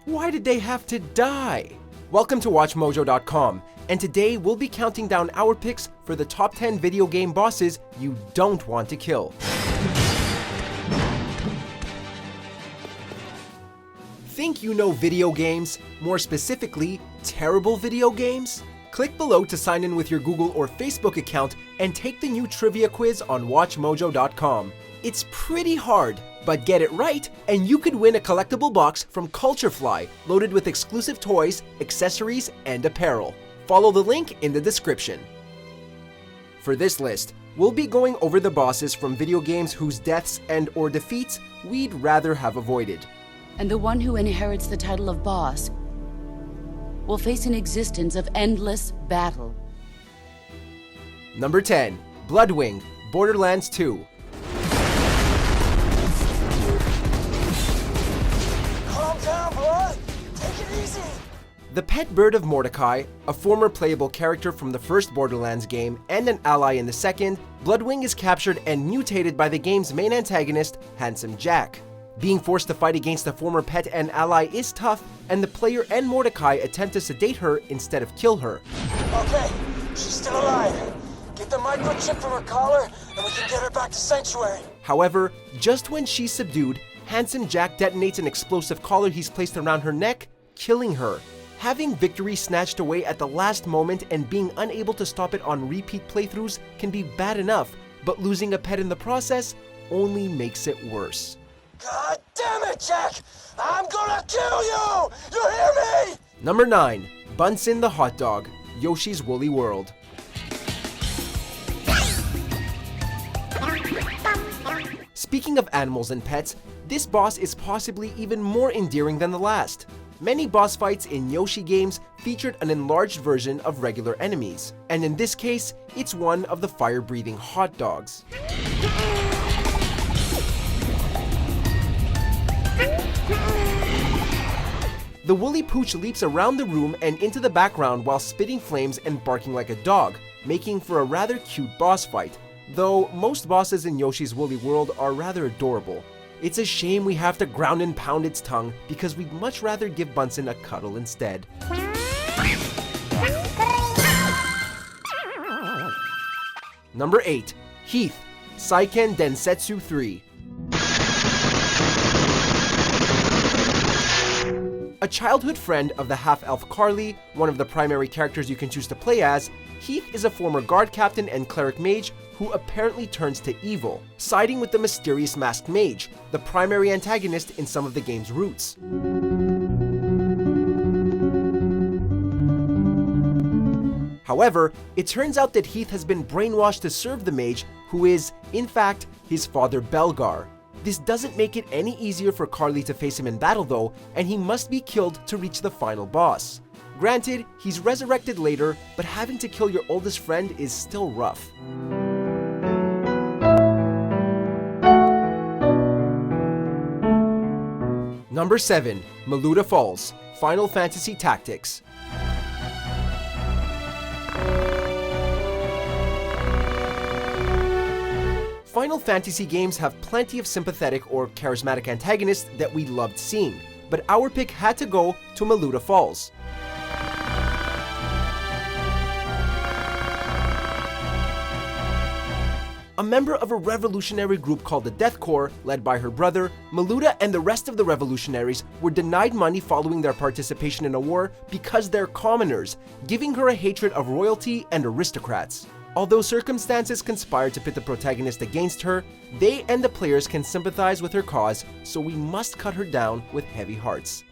Why did they have to die? Welcome to WatchMojo.com, and today we'll be counting down our picks for the top 10 video game bosses you don't want to kill. Think you know video games? More specifically, terrible video games? Click below to sign in with your Google or Facebook account and take the new trivia quiz on WatchMojo.com. It's pretty hard, but get it right and you could win a collectible box from Culturefly loaded with exclusive toys, accessories, and apparel. Follow the link in the description. For this list, we'll be going over the bosses from video games whose deaths and/or defeats we'd rather have avoided. And the one who inherits the title of boss will face an existence of endless battle. Number 10. Bloodwing Borderlands 2. Calm down, boy! Take it easy! The pet bird of Mordecai, a former playable character from the first Borderlands game and an ally in the second, Bloodwing is captured and mutated by the game's main antagonist, Handsome Jack. Being forced to fight against a former pet and ally is tough, and the player and Mordecai attempt to sedate her instead of kill her. Okay, she's still alive. Get the microchip from her collar, and we can get her back to Sanctuary. However, just when she's subdued, Handsome Jack detonates an explosive collar he's placed around her neck, killing her. Having victory snatched away at the last moment and being unable to stop it on repeat playthroughs can be bad enough, but losing a pet in the process only makes it worse. God damn it, Jack! I'm gonna kill you! You hear me? Number 9. Bunsen the Hot Dog, Yoshi's Woolly World. Speaking of animals and pets, this boss is possibly even more endearing than the last. Many boss fights in Yoshi games featured an enlarged version of regular enemies, and in this case, it's one of the fire-breathing hot dogs. The woolly pooch leaps around the room and into the background while spitting flames and barking like a dog, making for a rather cute boss fight, though most bosses in Yoshi's Woolly World are rather adorable. It's a shame we have to ground and pound its tongue because we'd much rather give Bunsen a cuddle instead. Number 8. Heath, Seiken Densetsu 3. A childhood friend of the half-elf Carly, one of the primary characters you can choose to play as, Heath is a former guard captain and cleric mage who apparently turns to evil, siding with the mysterious masked mage, the primary antagonist in some of the game's roots. However, it turns out that Heath has been brainwashed to serve the mage, who is, in fact, his father Belgar. This doesn't make it any easier for Carly to face him in battle though, and he must be killed to reach the final boss. Granted, he's resurrected later, but having to kill your oldest friend is still rough. Number 7. Maluda Falls, Final Fantasy Tactics. Final Fantasy games have plenty of sympathetic or charismatic antagonists that we loved seeing, but our pick had to go to Maluda Falls. A member of a revolutionary group called the Death Corps, led by her brother, Maluda and the rest of the revolutionaries were denied money following their participation in a war because they're commoners, giving her a hatred of royalty and aristocrats. Although circumstances conspire to pit the protagonist against her, they and the players can sympathize with her cause, so we must cut her down with heavy hearts.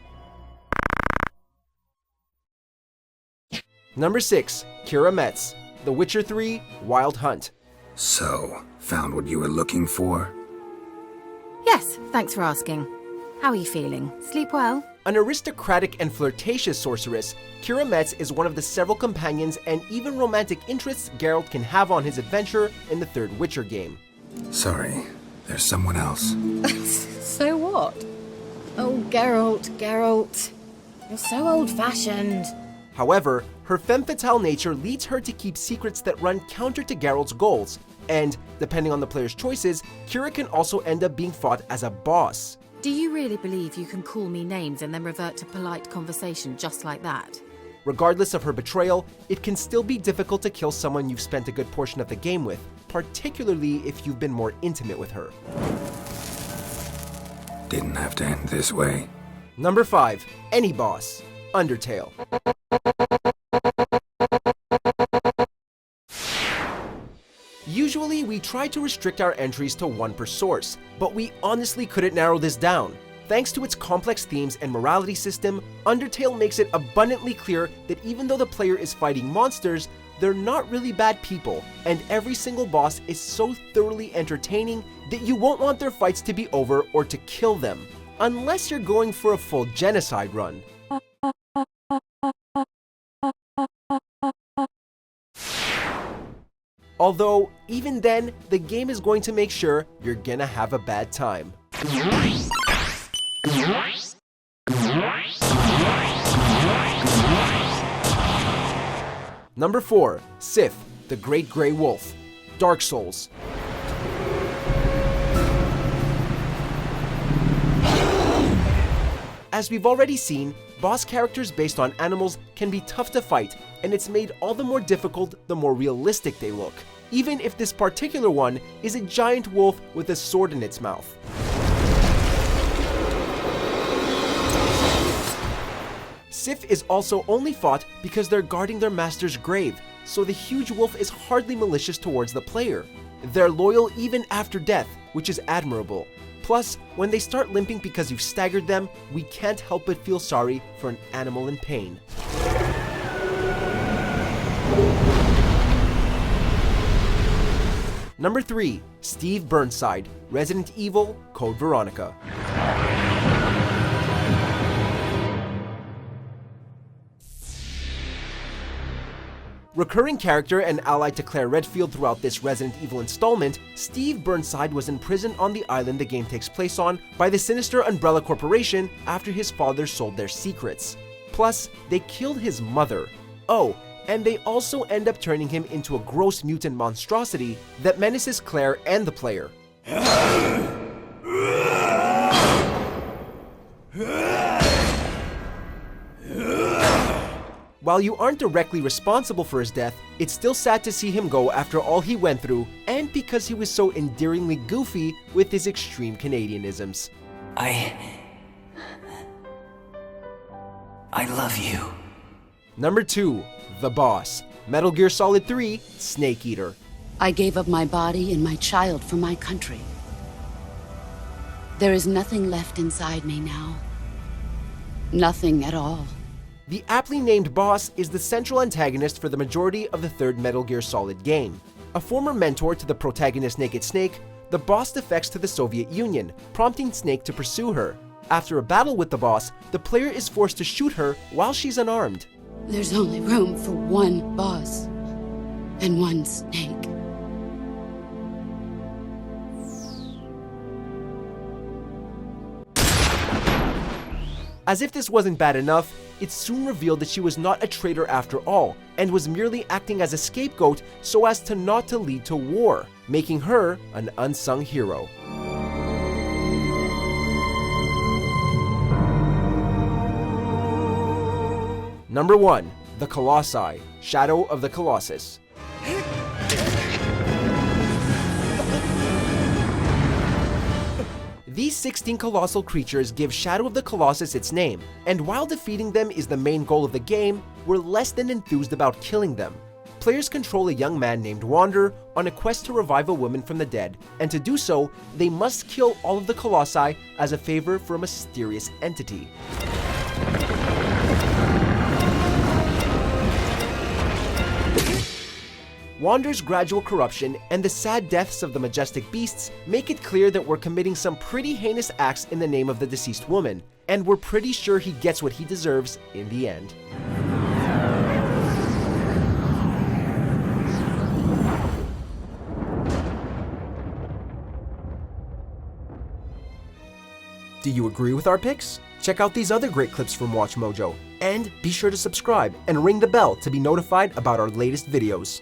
Number 6. Keira Metz, The Witcher 3 Wild Hunt. So, found what you were looking for? Yes, thanks for asking. How are you feeling? Sleep well? An aristocratic and flirtatious sorceress, Keira Metz is one of the several companions and even romantic interests Geralt can have on his adventure in the third Witcher game. Sorry, there's someone else. So what? Oh, Geralt, you're so old-fashioned. However, her femme fatale nature leads her to keep secrets that run counter to Geralt's goals, and, depending on the player's choices, Keira can also end up being fought as a boss. Do you really believe you can call me names and then revert to polite conversation just like that? Regardless of her betrayal, it can still be difficult to kill someone you've spent a good portion of the game with, particularly if you've been more intimate with her. Didn't have to end this way. Number 5. Any boss. Undertale. Usually, we try to restrict our entries to one per source, but we honestly couldn't narrow this down. Thanks to its complex themes and morality system, Undertale makes it abundantly clear that even though the player is fighting monsters, they're not really bad people, and every single boss is so thoroughly entertaining that you won't want their fights to be over or to kill them, unless you're going for a full genocide run. Although, even then, the game is going to make sure you're gonna have a bad time. Number 4. Sith, the Great Grey Wolf. Dark Souls. As we've already seen, boss characters based on animals can be tough to fight, and it's made all the more difficult the more realistic they look, even if this particular one is a giant wolf with a sword in its mouth. Sith is also only fought because they're guarding their master's grave, so the huge wolf is hardly malicious towards the player. They're loyal even after death, which is admirable. Plus, when they start limping because you've staggered them, we can't help but feel sorry for an animal in pain. Number 3. Steve Burnside, Resident Evil Code Veronica. Recurring character and ally to Claire Redfield throughout this Resident Evil installment, Steve Burnside was imprisoned on the island the game takes place on by the sinister Umbrella Corporation after his father sold their secrets. Plus, they killed his mother. Oh, and they also end up turning him into a gross mutant monstrosity that menaces Claire and the player. While you aren't directly responsible for his death, it's still sad to see him go after all he went through, and because he was so endearingly goofy with his extreme Canadianisms. I love you. Number 2. The Boss. Metal Gear Solid 3, Snake Eater. I gave up my body and my child for my country. There is nothing left inside me now. Nothing at all. The aptly named boss is the central antagonist for the majority of the third Metal Gear Solid game. A former mentor to the protagonist Naked Snake, the boss defects to the Soviet Union, prompting Snake to pursue her. After a battle with the boss, the player is forced to shoot her while she's unarmed. There's only room for one boss and one snake. As if this wasn't bad enough, it's soon revealed that she was not a traitor after all, and was merely acting as a scapegoat so as to not to lead to war, making her an unsung hero. Number 1. The Colossi, Shadow of the Colossus. These 16 colossal creatures give Shadow of the Colossus its name, and while defeating them is the main goal of the game, we're less than enthused about killing them. Players control a young man named Wander on a quest to revive a woman from the dead, and to do so, they must kill all of the Colossi as a favor for a mysterious entity. Wander's gradual corruption and the sad deaths of the majestic beasts make it clear that we're committing some pretty heinous acts in the name of the deceased woman, and we're pretty sure he gets what he deserves in the end. Do you agree with our picks? Check out these other great clips from WatchMojo, and be sure to subscribe and ring the bell to be notified about our latest videos.